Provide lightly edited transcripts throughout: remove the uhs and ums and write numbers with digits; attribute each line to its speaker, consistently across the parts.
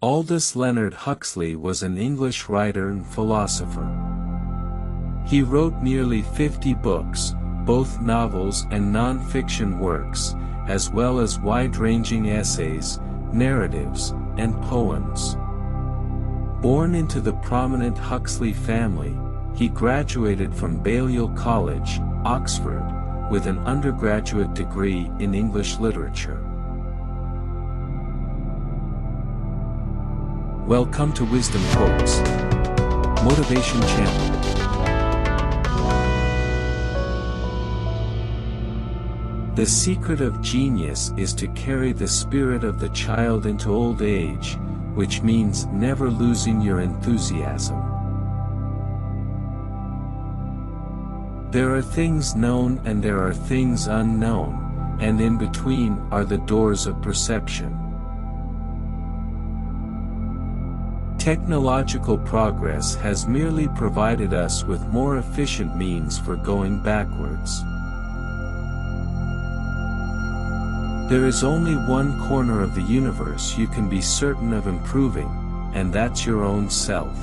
Speaker 1: Aldous Leonard Huxley was an English writer and philosopher. He wrote nearly 50 books, both novels and non-fiction works, as well as wide-ranging essays, narratives, and poems. Born into the prominent Huxley family, he graduated from Balliol College, Oxford, with an undergraduate degree in English literature. Welcome to Wisdom Quotes, Motivation Channel. The secret of genius is to carry the spirit of the child into old age, which means never losing your enthusiasm. There are things known and there are things unknown, and in between are the doors of perception. Technological progress has merely provided us with more efficient means for going backwards. There is only one corner of the universe you can be certain of improving, and that's your own self.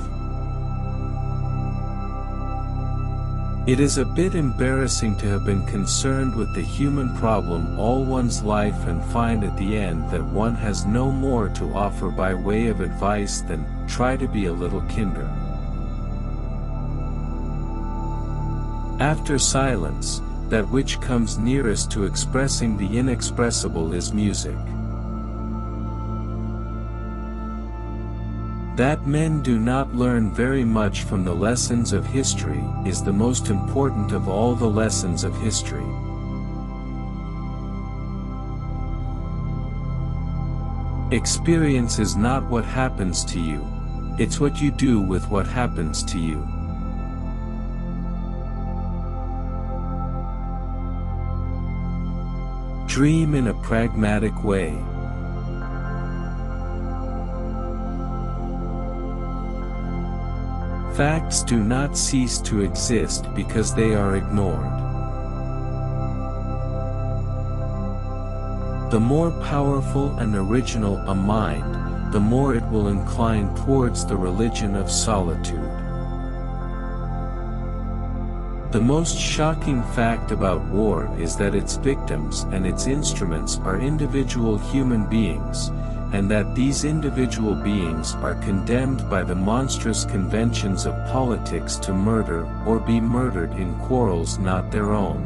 Speaker 1: It is a bit embarrassing to have been concerned with the human problem all one's life and find at the end that one has no more to offer by way of advice than, try to be a little kinder. After silence, that which comes nearest to expressing the inexpressible is music. That men do not learn very much from the lessons of history is the most important of all the lessons of history. Experience is not what happens to you, it's what you do with what happens to you. Dream in a pragmatic way. Facts do not cease to exist because they are ignored. The more powerful and original a mind, the more it will incline towards the religion of solitude. The most shocking fact about war is that its victims and its instruments are individual human beings, and that these individual beings are condemned by the monstrous conventions of politics to murder or be murdered in quarrels not their own.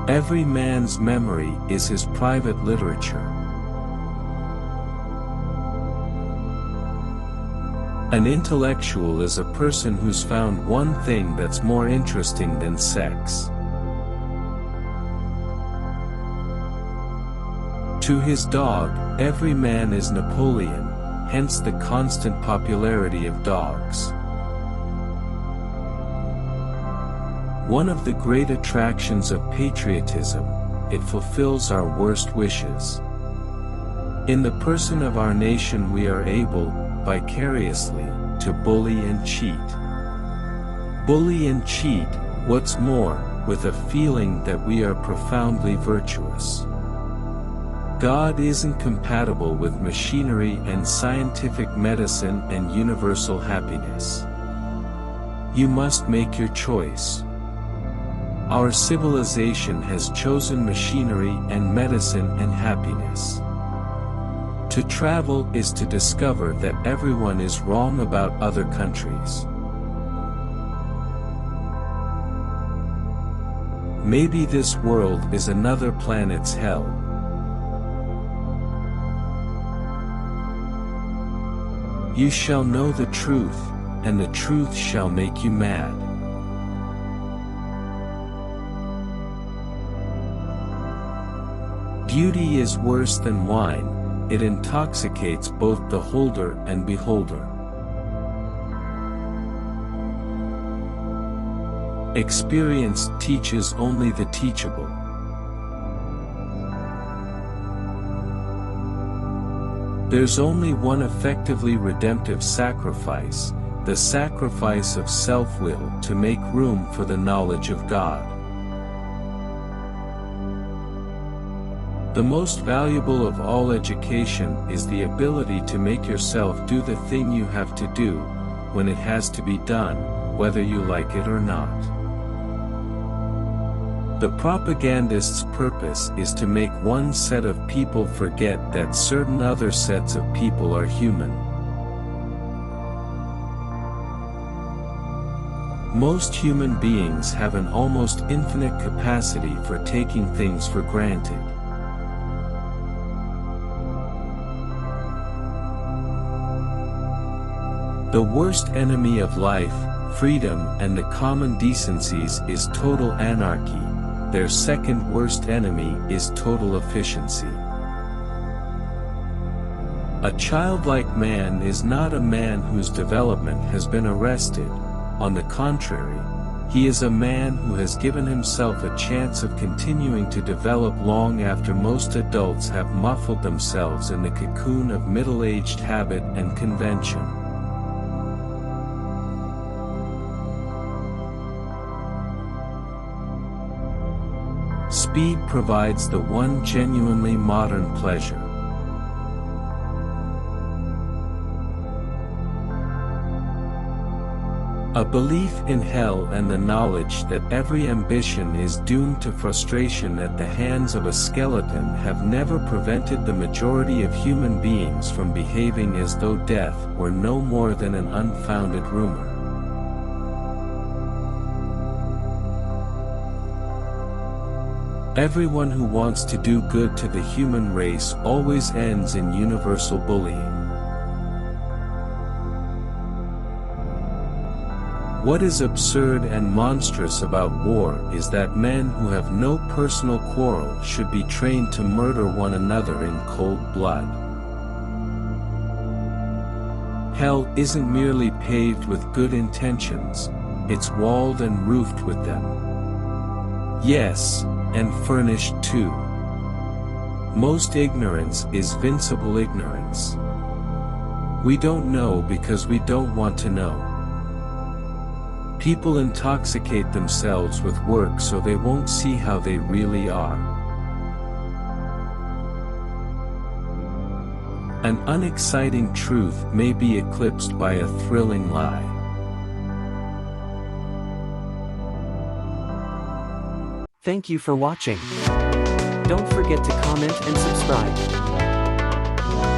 Speaker 1: Every man's memory is his private literature. An intellectual is a person who's found one thing that's more interesting than sex. To his dog, every man is Napoleon, hence the constant popularity of dogs. One of the great attractions of patriotism, it fulfills our worst wishes. In the person of our nation we are able, vicariously, to bully and cheat. Bully and cheat, what's more, with a feeling that we are profoundly virtuous. God isn't compatible with machinery and scientific medicine and universal happiness. You must make your choice. Our civilization has chosen machinery and medicine and happiness. To travel is to discover that everyone is wrong about other countries. Maybe this world is another planet's hell. You shall know the truth, and the truth shall make you mad. Beauty is worse than wine. It intoxicates both the holder and beholder. Experience teaches only the teachable. There's only one effectively redemptive sacrifice, the sacrifice of self-will to make room for the knowledge of God. The most valuable of all education is the ability to make yourself do the thing you have to do, when it has to be done, whether you like it or not. The propagandist's purpose is to make one set of people forget that certain other sets of people are human. Most human beings have an almost infinite capacity for taking things for granted. The worst enemy of life, freedom, and the common decencies is total anarchy. Their second worst enemy is total efficiency. A childlike man is not a man whose development has been arrested. On the contrary, he is a man who has given himself a chance of continuing to develop long after most adults have muffled themselves in the cocoon of middle-aged habit and convention. Speed provides the one genuinely modern pleasure. A belief in hell and the knowledge that every ambition is doomed to frustration at the hands of a skeleton have never prevented the majority of human beings from behaving as though death were no more than an unfounded rumor. Everyone who wants to do good to the human race always ends in universal bullying. What is absurd and monstrous about war is that men who have no personal quarrel should be trained to murder one another in cold blood. Hell isn't merely paved with good intentions, it's walled and roofed with them. Yes, and furnished too. Most ignorance is vincible ignorance. We don't know because we don't want to know. People intoxicate themselves with work so they won't see how they really are. An unexciting truth may be eclipsed by a thrilling lie.
Speaker 2: Thank you for watching. Don't forget to comment and subscribe.